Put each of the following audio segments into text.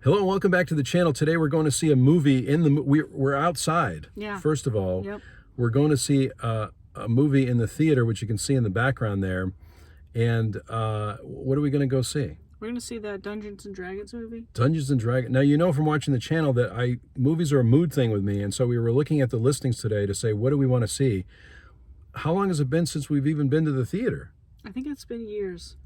Hello and welcome back to the channel. Today we're going to see a movie we're outside. Yeah. First of all, Yep. we're going to see a movie in the theater, which you can see in the background there. And what are we going to go see? We're gonna see that Dungeons and Dragons movie. Dungeons and Dragons. Now, you know from watching the channel that movies are a mood thing with me, and so we were looking at the listings today to say, what do we want to see? How long has it been since we've even been to the theater? I think it's been years.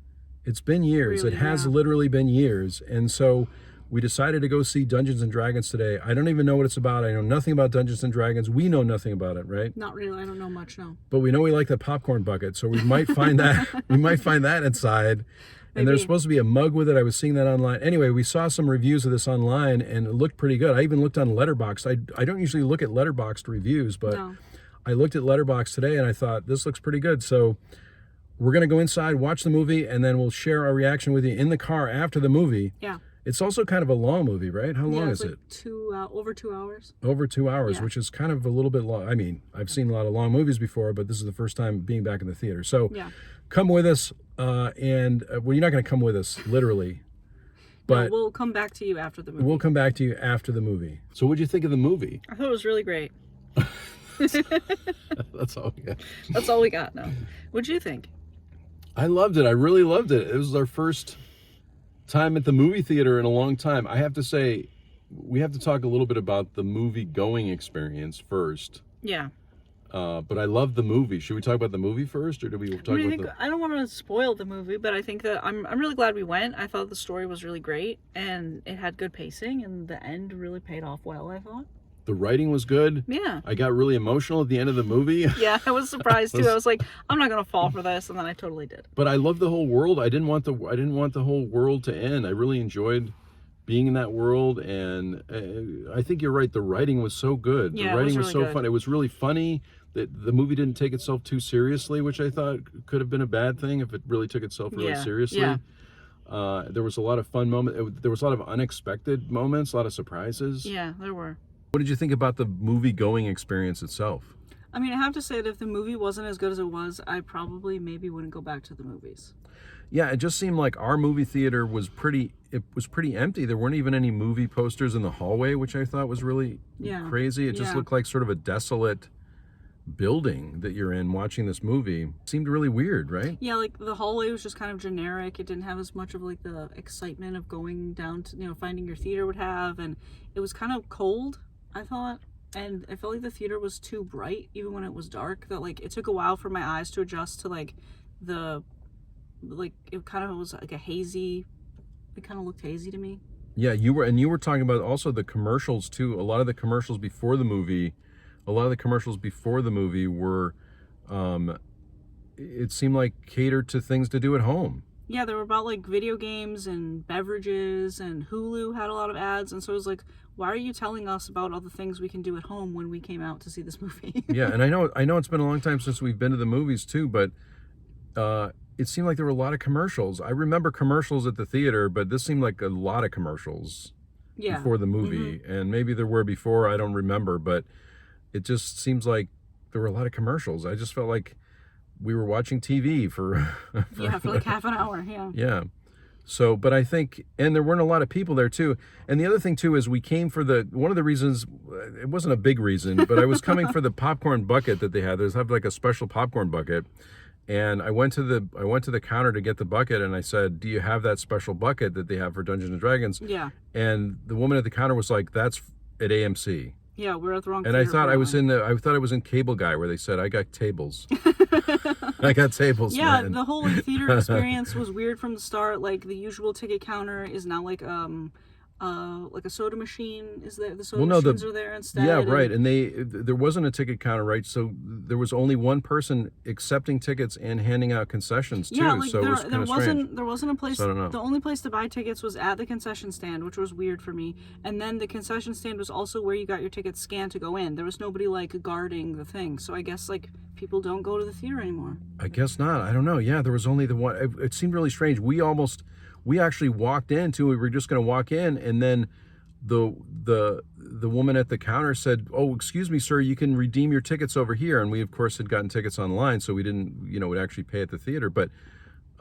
It's been years. Really, it has yeah. literally been years. And so we decided to go see Dungeons and Dragons today. I don't even know what it's about. I know nothing about Dungeons and Dragons. We know nothing about it, right? Not really. I don't know much now. But we know we like the popcorn bucket, so we might find that we might find that inside. And there's Maybe. supposed to be a mug with it. I was seeing that online. Anyway, we saw some reviews of this online, and it looked pretty good. I even looked on Letterboxd. I don't usually look at Letterboxd reviews, but No. I looked at Letterboxd today, and I thought, this looks pretty good. So we're going to go inside, watch the movie, and then we'll share our reaction with you in the car after the movie. Yeah. It's also kind of a long movie, right? How long Yeah, is it's it? like over 2 hours. Over 2 hours, Yeah. which is kind of a little bit long. I mean, I've seen a lot of long movies before, but this is the first time being back in the theater. So Yeah. come with us, well, you're not going to come with us, literally. But No, we'll come back to you after the movie. we'll come back to you after the movie. So what'd you think of the movie? I thought it was really great. That's all we got. That's all we got now. What'd you think? I loved it. I really loved it. It was our first time at the movie theater in a long time. I have to say, we have to talk a little bit about the movie going experience first. Yeah. But I love the movie. Should we talk about the movie first, or do we talk I mean, about I don't want to spoil the movie, but I think that I'm really glad we went. I thought the story was really great, and it had good pacing, and the end really paid off well, I thought. the writing was good? Yeah. I got really emotional at the end of the movie. Yeah, I was surprised too. I was like, I'm not gonna fall for this, and then I totally did. But I love the whole world. I didn't want the whole world to end. I really enjoyed being in that world, and I think you're right. The writing was so good. Yeah, The writing it was was so really good. fun. It was really funny. That the movie didn't take itself too seriously, which I thought could have been a bad thing if it really took itself really Yeah, seriously. yeah. There was a lot of fun moments. There was a lot of unexpected moments, a lot of surprises. Yeah, there were. What did you think about the movie going experience itself? I mean, I have to say that if the movie wasn't as good as it was, I probably maybe wouldn't go back to the movies. Yeah, it just seemed like our movie theater was pretty empty. There weren't even any movie posters in the hallway, which I thought was really Yeah. crazy. It just Yeah. looked like sort of a desolate building that you're in watching this movie. Seemed really weird, right? Yeah, like the hallway was just kind of generic. It didn't have as much of like the excitement of going down to, finding your theater would have. And it was kind of cold, I thought. And I felt like the theater was too bright, even when it was dark, that like it took a while for my eyes to adjust to like it kind of was like it kind of looked hazy to me. Yeah, you were talking about also the commercials too. A lot of the commercials before the movie were it seemed like catered to things to do at home. Yeah, they were about like video games and beverages, and Hulu had a lot of ads, and so it was like, why are you telling us about all the things we can do at home when we came out to see this movie? Yeah, and I know it's been a long time since we've been to the movies too, but it seemed like there were a lot of commercials. I remember commercials at the theater, but this seemed like a lot of commercials Yeah. before the movie. And maybe there were before, I don't remember, but it just seems like there were a lot of commercials. I just felt like we were watching TV for Yeah, for like half an hour, yeah. yeah. So, but I think, and there weren't a lot of people there too. And the other thing too is we came for one of the reasons, it wasn't a big reason, but I was coming for the popcorn bucket that they had. There's like a special popcorn bucket. And I went to the counter to get the bucket, and I said, "Do you have that special bucket that they have for Dungeons and Dragons?" Yeah. And the woman at the counter was like, "That's at AMC." Yeah, we're at the wrong And I theater thought for I that was one. I thought I was in Cable Guy, where they said, "I got tables." I got tables, Yeah, man. the whole like, theater experience was weird from the start. Like the usual ticket counter is now like a soda machine. Is there the soda machines are there instead? Yeah, right. And there wasn't a ticket counter, right? So there was only one person accepting tickets and handing out concessions too. Yeah, like so it was kind of strange. there wasn't a place. So I don't know. The only place to buy tickets was at the concession stand, which was weird for me. And then the concession stand was also where you got your tickets scanned to go in. There was nobody like guarding the thing. So I guess like people don't go to the theater anymore. I guess not. I don't know. Yeah, there was only the one. It seemed really strange. We actually walked into. We were just going to walk in, and then the woman at the counter said, "Oh, excuse me, sir, you can redeem your tickets over here." And we, of course, had gotten tickets online, so we didn't, would actually pay at the theater. But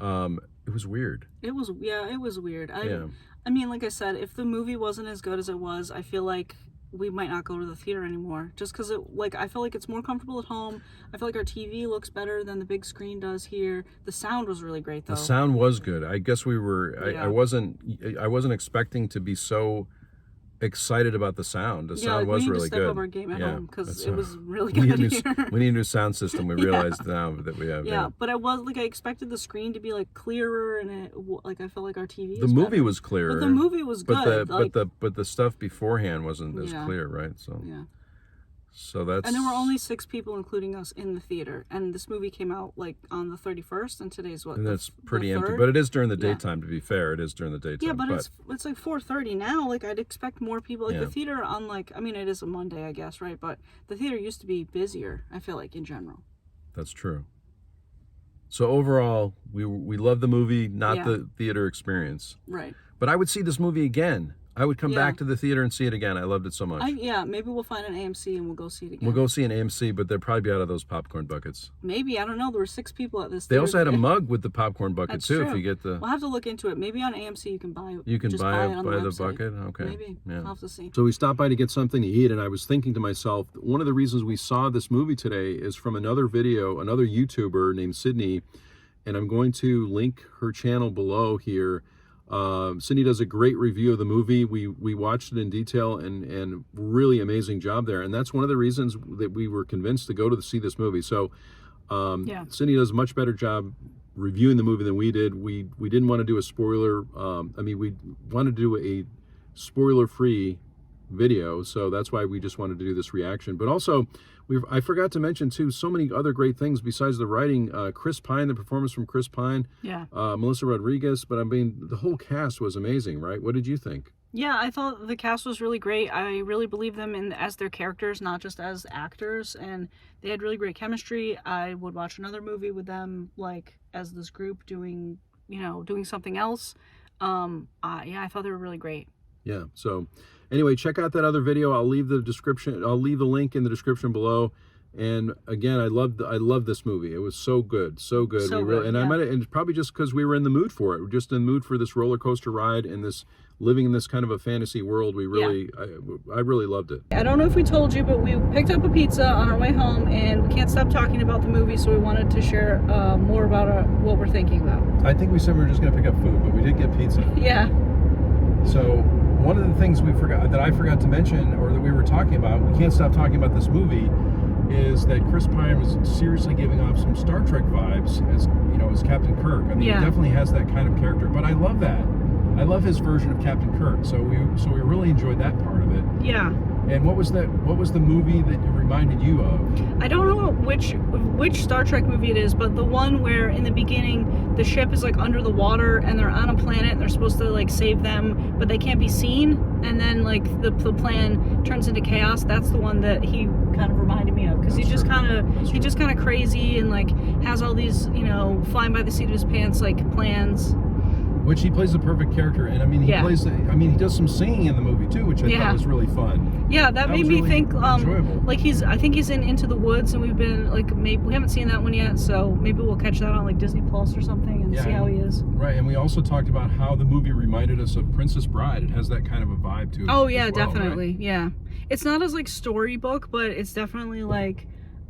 It was weird. It was weird. Yeah. I mean, like I said, if the movie wasn't as good as it was, I feel like we might not go to the theater anymore. Just because I feel like it's more comfortable at home. I feel like our TV looks better than the big screen does here. The sound was really great, though. The sound was good. I guess we were. Yeah. I wasn't expecting to be so excited about the sound. The sound was really good. We need to step up our game at home because it was really we good need here. we need a new sound system. We realized now that we have. Yeah, but I expected the screen to be like clearer, and I felt like our TV. The movie was clearer. But the movie was good. But the stuff beforehand wasn't as clear, right? So yeah. So that's. And there were only 6 people, including us, in the theater. And this movie came out like on the 31st, and today's what? And that's pretty the empty. 3rd? But it is during the daytime. To be fair, it is during the daytime. Yeah, but it's like 4:30 now. Like I'd expect more people. Like the theater on it is a Monday, I guess, right? But the theater used to be busier. I feel like in general. That's true. So overall, we love the movie, not the theater experience. Right. But I would see this movie again. I would come back to the theater and see it again. I loved it so much. Maybe we'll find an AMC and we'll go see it again. We'll go see an AMC, but they'll probably be out of those popcorn buckets. Maybe, I don't know. There were 6 people at this They theater also had a today. mug with the popcorn bucket That's too. true. If you get the, We'll have to look into it. Maybe on AMC you can buy. you can just buy it on the website. bucket. Okay. Maybe. Yeah. I'll have to see. So we stopped by to get something to eat, and I was thinking to myself, one of the reasons we saw this movie today is from another video, another YouTuber named Sydney, and I'm going to link her channel below here. Sydney does a great review of the movie. We watched it in detail, and really amazing job there. And that's one of the reasons that we were convinced to go to see this movie. So Sydney does a much better job reviewing the movie than we did. We didn't want to do a spoiler. We wanted to do a spoiler-free video, so that's why we just wanted to do this reaction. But also, I forgot to mention too, so many other great things besides the writing. Chris Pine, the performance from Chris Pine, Melissa Rodriguez, but I mean the whole cast was amazing, right? What did you think? Yeah, I thought the cast was really great. I really believe them as their characters, not just as actors, and they had really great chemistry. I would watch another movie with them, like as this group doing something else. I thought they were really great. Yeah, so anyway, check out that other video. I'll leave the link in the description below. And again, I loved this movie. It was so good. And it's probably just because we were in the mood for it. We're just in the mood for this roller coaster ride and this living in this kind of a fantasy world. I really loved it. I don't know if we told you, but we picked up a pizza on our way home, and we can't stop talking about the movie, so we wanted to share more about what we're thinking about. I think we said we were just going to pick up food, but we did get pizza. Yeah. So one of the things I forgot to mention, or that we were talking about, we can't stop talking about this movie, is that Chris Pine was seriously giving off some Star Trek vibes as Captain Kirk. I mean, he definitely has that kind of character, but I love that. I love his version of Captain Kirk. So we really enjoyed that part of it. Yeah. And what was the movie that it reminded you of? I don't know which Star Trek movie it is, but the one where in the beginning the ship is like under the water and they're on a planet and they're supposed to like save them, but they can't be seen, and then like the plan turns into chaos. That's the one that he kind of reminded me of, because he's just kind of crazy and like has all these flying by the seat of his pants like plans. Which he plays the perfect character, and I mean he does some singing in the movie too, which I thought was really fun. Yeah, that made me really think enjoyable. Like I think he's in Into the Woods, and we've been like we haven't seen that one yet, so maybe we'll catch that on like Disney Plus or something and see how he is. Right, and we also talked about how the movie reminded us of Princess Bride. It has that kind of a vibe to it. Oh yeah, definitely. Right? Yeah, it's not as like storybook, but it's definitely like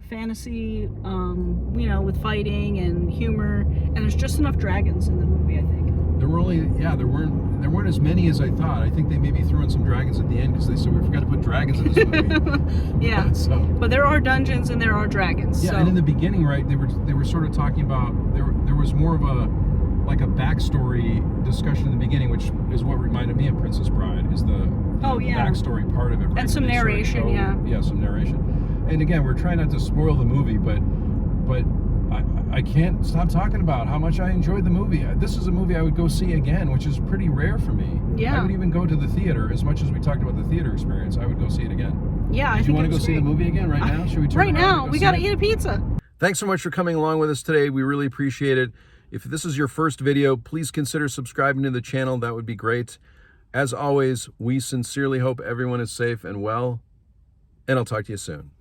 fantasy, with fighting and humor, and there's just enough dragons in the movie, I think. There weren't as many as I thought. I think they maybe threw in some dragons at the end because they said we forgot to put dragons in this movie. Yeah. But there are dungeons and there are dragons. Yeah, and in the beginning, right, they were sort of talking about there was more of a backstory discussion in the beginning, which is what reminded me of Princess Bride, is the backstory part of it. Right? And some narration, yeah, some narration. And again, we're trying not to spoil the movie, but I can't stop talking about how much I enjoyed the movie. This is a movie I would go see again, which is pretty rare for me. Yeah. I would even go to the theater. As much as we talked about the theater experience, I would go see it again. Yeah, Do you want to go see the movie again right now? Should we turn right now? We got to eat a pizza. Thanks so much for coming along with us today. We really appreciate it. If this is your first video, please consider subscribing to the channel. That would be great. As always, we sincerely hope everyone is safe and well, and I'll talk to you soon.